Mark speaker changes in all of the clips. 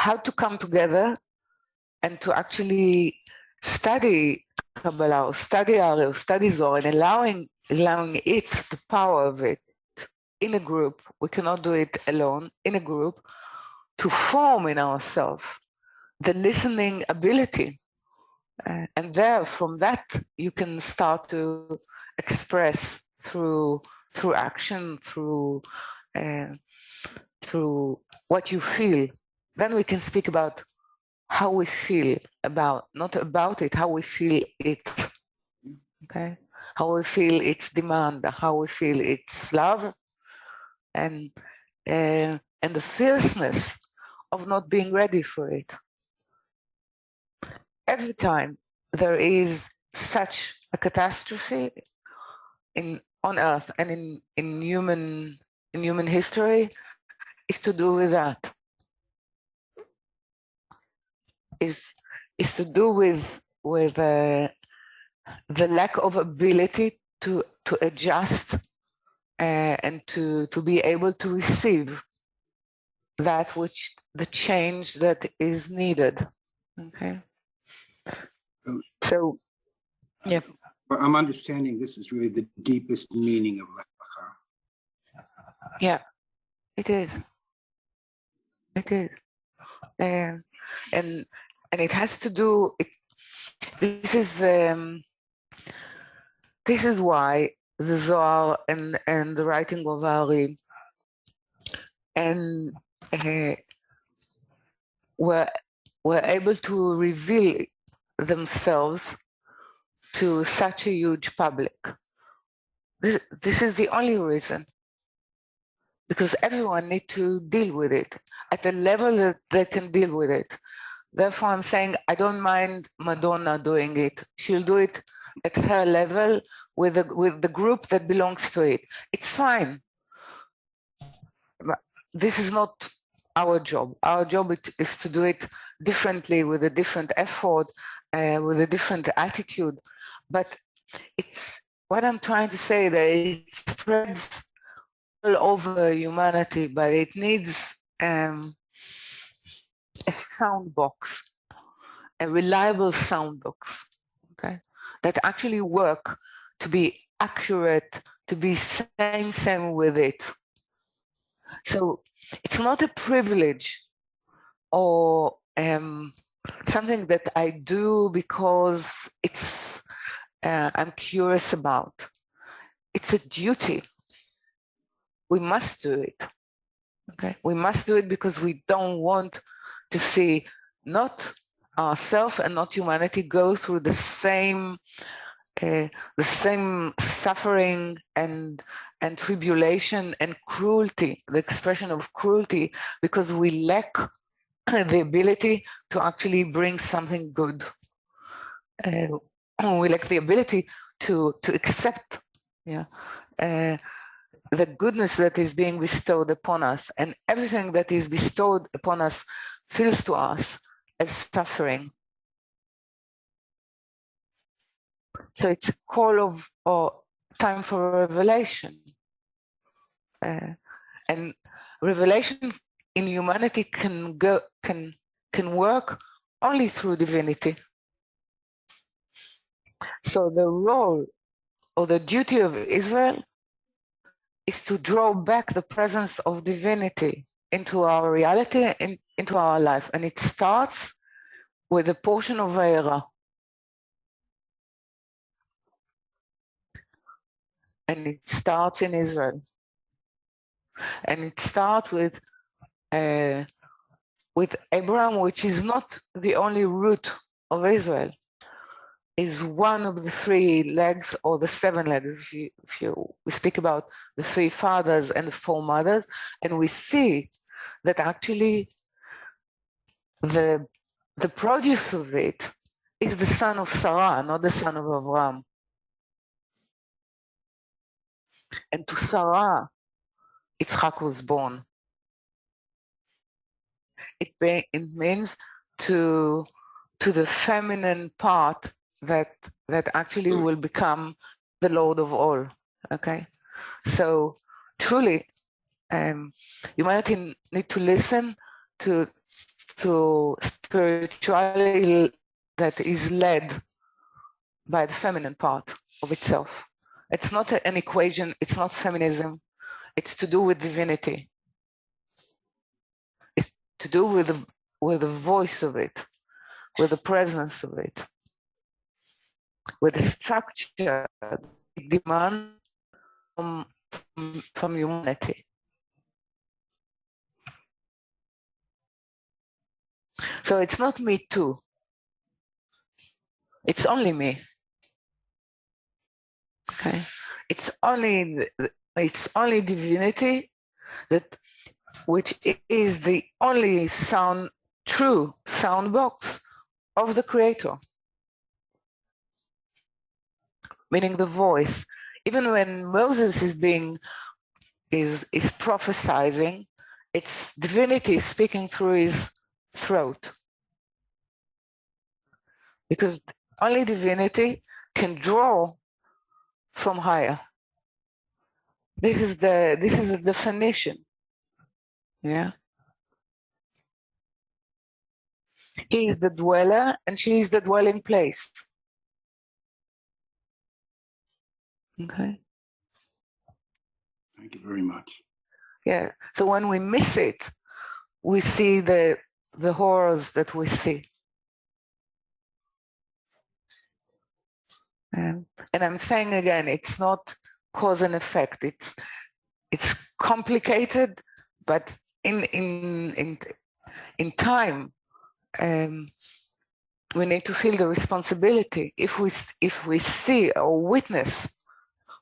Speaker 1: how to come together and to actually study Kabbalah, or study Ari, or study Zohar, and allowing it, the power of it, in a group. We cannot do it alone, in a group, to form in ourselves the listening ability. And there, from that, you can start to express through action, through what you feel. Then we can speak about how we feel about, not about it, how we feel it. Okay, how we feel its demand, how we feel its love, and the fierceness of not being ready for it. Every time there is such a catastrophe on Earth and in human history, is to do with that. Is to do with the lack of ability to adjust and to be able to receive that which, the change that is needed. Okay. So, yeah.
Speaker 2: But I'm understanding this is really the deepest meaning of Hashgacha.
Speaker 1: Yeah, it is. It is. And it has to do. This is why the Zohar and the writing of Ari and were able to reveal themselves to such a huge public. This is the only reason, because everyone needs to deal with it at a level that they can deal with it. Therefore, I'm saying I don't mind Madonna doing it. She'll do it at her level with the group that belongs to it. It's fine. But this is not our job. Our job is to do it differently, with a different effort, with a different attitude. But it's what I'm trying to say, that it spreads all over humanity, but it needs a sound box, a reliable sound box, okay, that actually work to be accurate, to be same with it. So it's not a privilege or something that I do because it's I'm curious about. It's a duty. We must do it. Okay, we must do it because we don't want to see not ourselves and not humanity go through the same suffering and tribulation and cruelty, the expression of cruelty, because we lack the ability to actually bring something good. We lack the ability to accept, the goodness that is being bestowed upon us, and everything that is bestowed upon us feels to us as suffering. So it's a call of time for revelation, and revelation in humanity can work only through divinity. So the role or the duty of Israel is to draw back the presence of divinity into our reality, into our life. And it starts with a portion of Vayera. And it starts in Israel. And it starts with Abraham, which is not the only root of Israel, is one of the 3 legs or the 7 legs. We speak about the 3 fathers and the 4 mothers, and we see that actually the produce of it is the son of Sarah, not the son of Abraham. And to Sarah, Yitzchak was born. It means to the feminine part that actually will become the Lord of all. Okay, so truly, humanity need to listen to to spirituality that is led by the feminine part of itself. It's not an equation, it's not feminism, it's to do with divinity. It's to do with the voice of it, with the presence of it, with the structure it demands from humanity. So it's not me too. It's only me. Okay, it's only divinity that, which is the only true sound box of the Creator, meaning the voice. Even when Moses is prophesying, it's divinity speaking through his throat, because only divinity can draw from higher. This is the definition. Yeah. He is the dweller and she is the dwelling place. Okay.
Speaker 2: Thank you very much.
Speaker 1: Yeah. So when we miss it, we see the horrors that we see. And I'm saying again, it's not cause and effect. It's complicated, but in time, we need to feel the responsibility. If we see or witness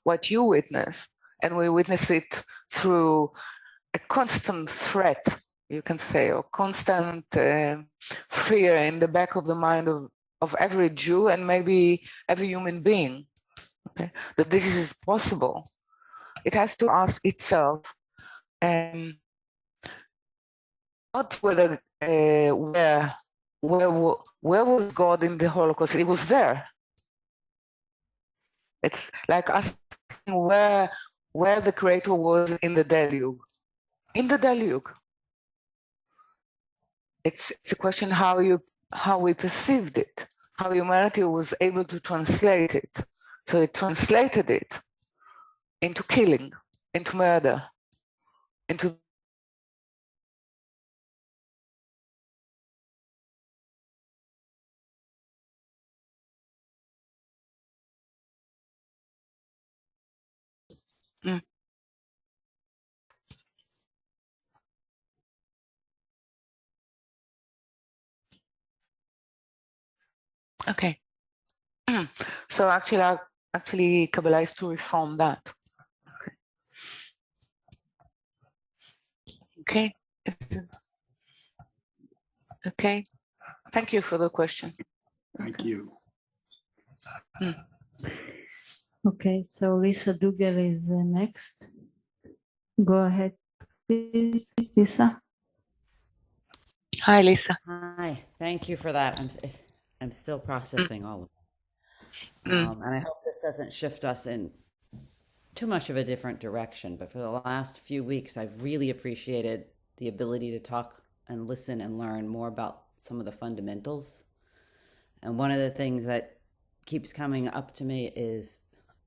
Speaker 1: what you witness, and we witness it through a constant threat, you can say, or constant fear in the back of the mind of every Jew and maybe every human being, okay, that this is possible. It has to ask itself, not whether where was God in the Holocaust? It was there. It's like asking where the Creator was in the deluge. In the deluge. It's a question how we perceived it, how humanity was able to translate it. So it translated it into killing, into murder, into Okay. So actually Kabbalah is to reform that. Okay. Okay. Thank you for the question.
Speaker 2: Thank you.
Speaker 3: Okay, so Lisa Dugel is next. Go ahead, please, Lisa.
Speaker 1: Hi, Lisa.
Speaker 4: Hi, thank you for that. I'm still processing all of it. And I hope this doesn't shift us in too much of a different direction. But for the last few weeks, I've really appreciated the ability to talk and listen and learn more about some of the fundamentals. And one of the things that keeps coming up to me is,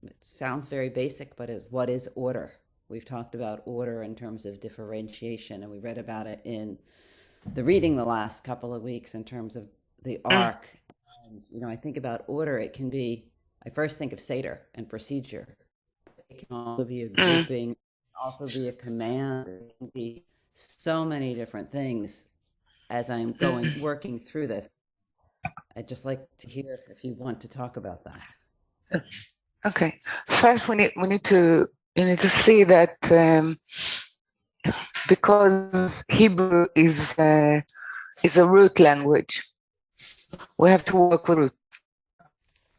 Speaker 4: it sounds very basic, but what is order? We've talked about order in terms of differentiation, and we read about it in the reading the last couple of weeks in terms of the ark. And, I think about order, it can be, I first think of Seder and procedure. It can also be a grouping, also be a command. It can be so many different things. As I'm working through this, I'd just like to hear if you want to talk about that.
Speaker 1: Okay. First, you need to see that because Hebrew is a root language, we have to work with root,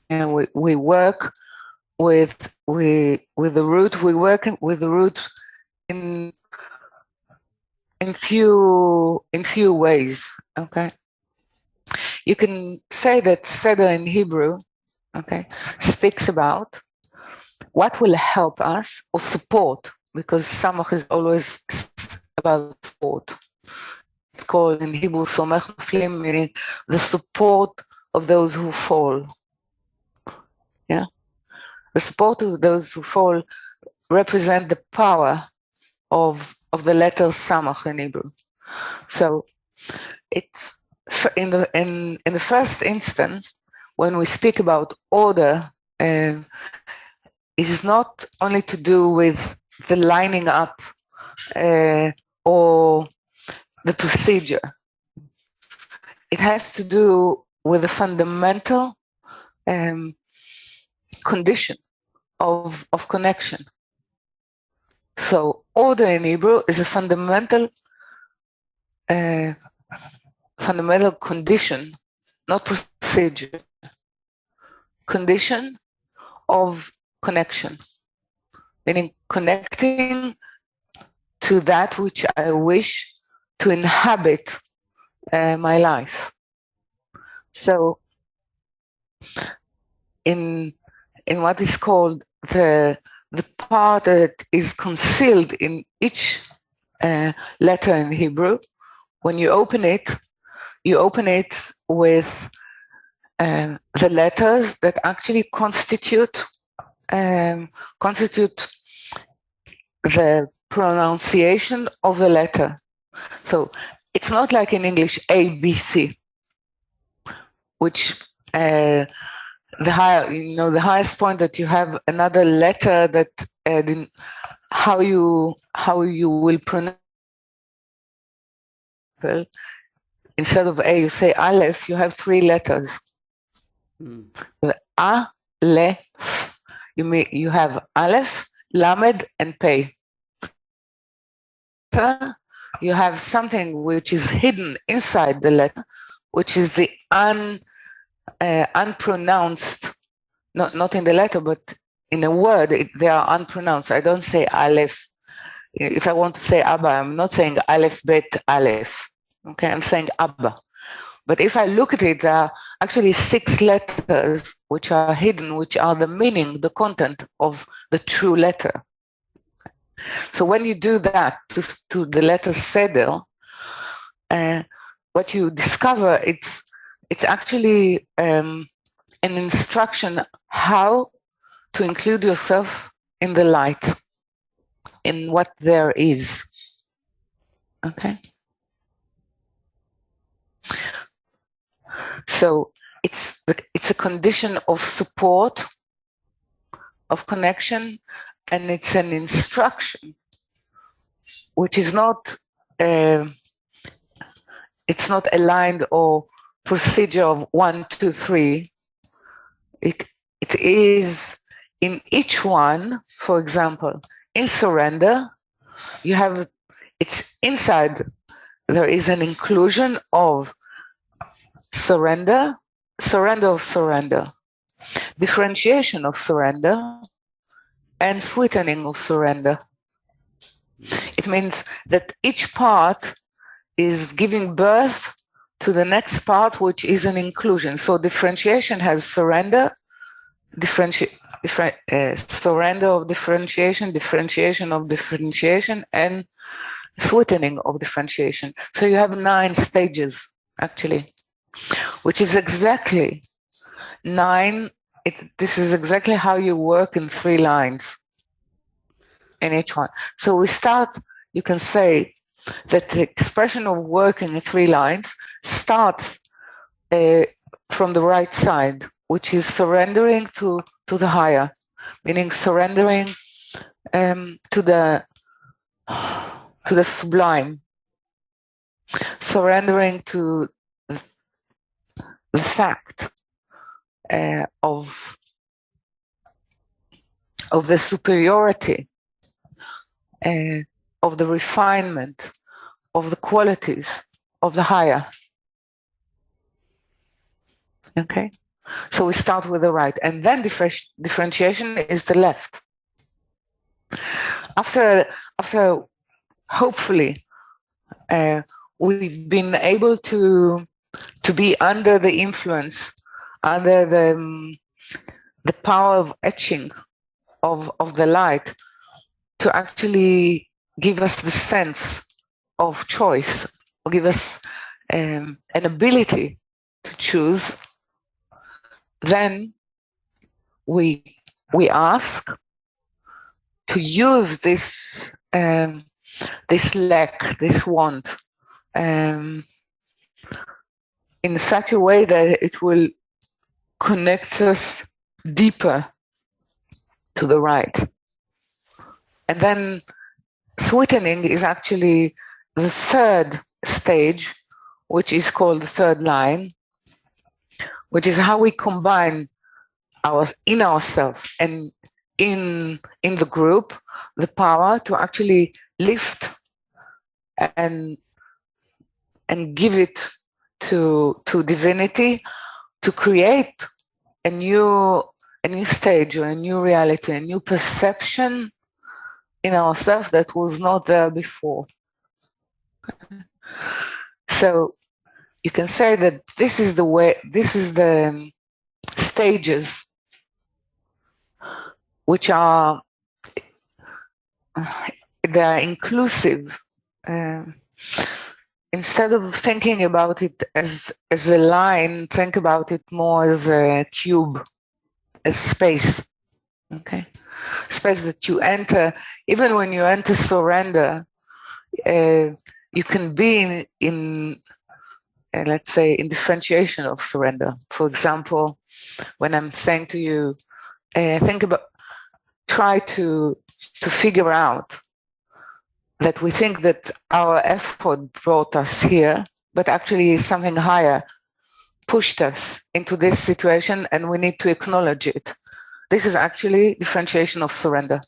Speaker 1: and we work with the root. We work with the root in few ways. Okay. You can say that Seder in Hebrew, okay, speaks about what will help us or support, because Samach is always about support. called in Hebrew somech noflim, meaning the support of those who fall. Yeah, the support of those who fall represent the power of the letter samach in Hebrew. So it's in the first instance when we speak about order, it is not only to do with the lining up or the procedure. It has to do with the fundamental condition of connection. So order in Hebrew is a fundamental condition, not procedure, condition of connection, meaning connecting to that which I wish to inhabit my life. So in what is called the part that is concealed in each letter in Hebrew, when you open it with the letters that actually constitute the pronunciation of the letter. So it's not like in English A, B, C, which the highest point that you have another letter that how you will pronounce. Instead of A, you say Aleph. You have three letters. The Aleph. You have Aleph, Lamed, and Pei. You have something which is hidden inside the letter, which is the unpronounced, not in the letter, but in a word, they are unpronounced. I don't say Aleph. If I want to say Abba, I'm not saying Aleph, Bet, Aleph. Okay, I'm saying Abba. But if I look at it, there are actually 6 letters which are hidden, which are the meaning, the content of the true letter. So when you do that to the letter Seder, what you discover, it's actually an instruction how to include yourself in the light, in what there is. Okay? So it's a condition of support, of connection, and it's an instruction which is not it's not aligned or procedure of 1, 2, 3. It is in each one. For example, in surrender, you have it's inside. There is an inclusion of surrender, of surrender, differentiation of surrender, and sweetening of surrender. It means that each part is giving birth to the next part, which is an inclusion. So differentiation has surrender, surrender of differentiation, differentiation of differentiation, and sweetening of differentiation. So you have 9 stages, actually, which is exactly 9. This is exactly how you work in 3 lines in each one. So we start, you can say that the expression of working in 3 lines starts from the right side, which is surrendering to the higher, meaning surrendering to the sublime, surrendering to the fact of the superiority, of the refinement, of the qualities of the higher. Okay, so we start with the right, and then differentiation is the left. After hopefully we've been able to be under the influence, under the power of etching of the light, to actually give us the sense of choice, or give us an ability to choose, then we ask to use this this lack, this want, in such a way that it will connect us deeper to the right. And then sweetening is actually the third stage, which is called the third line, which is how we combine in ourselves and in the group the power to actually lift and give it to divinity, to create a new stage or a new reality, a new perception in ourselves that was not there before. So you can say that this is the stages which are they are inclusive. Instead of thinking about it as a line, think about it more as a cube, as space. Okay, space that you enter. Even when you enter surrender, you can be in let's say, in differentiation of surrender. For example, when I'm saying to you, try to figure out that we think that our effort brought us here, but actually something higher pushed us into this situation, and we need to acknowledge it. This is actually differentiation of surrender.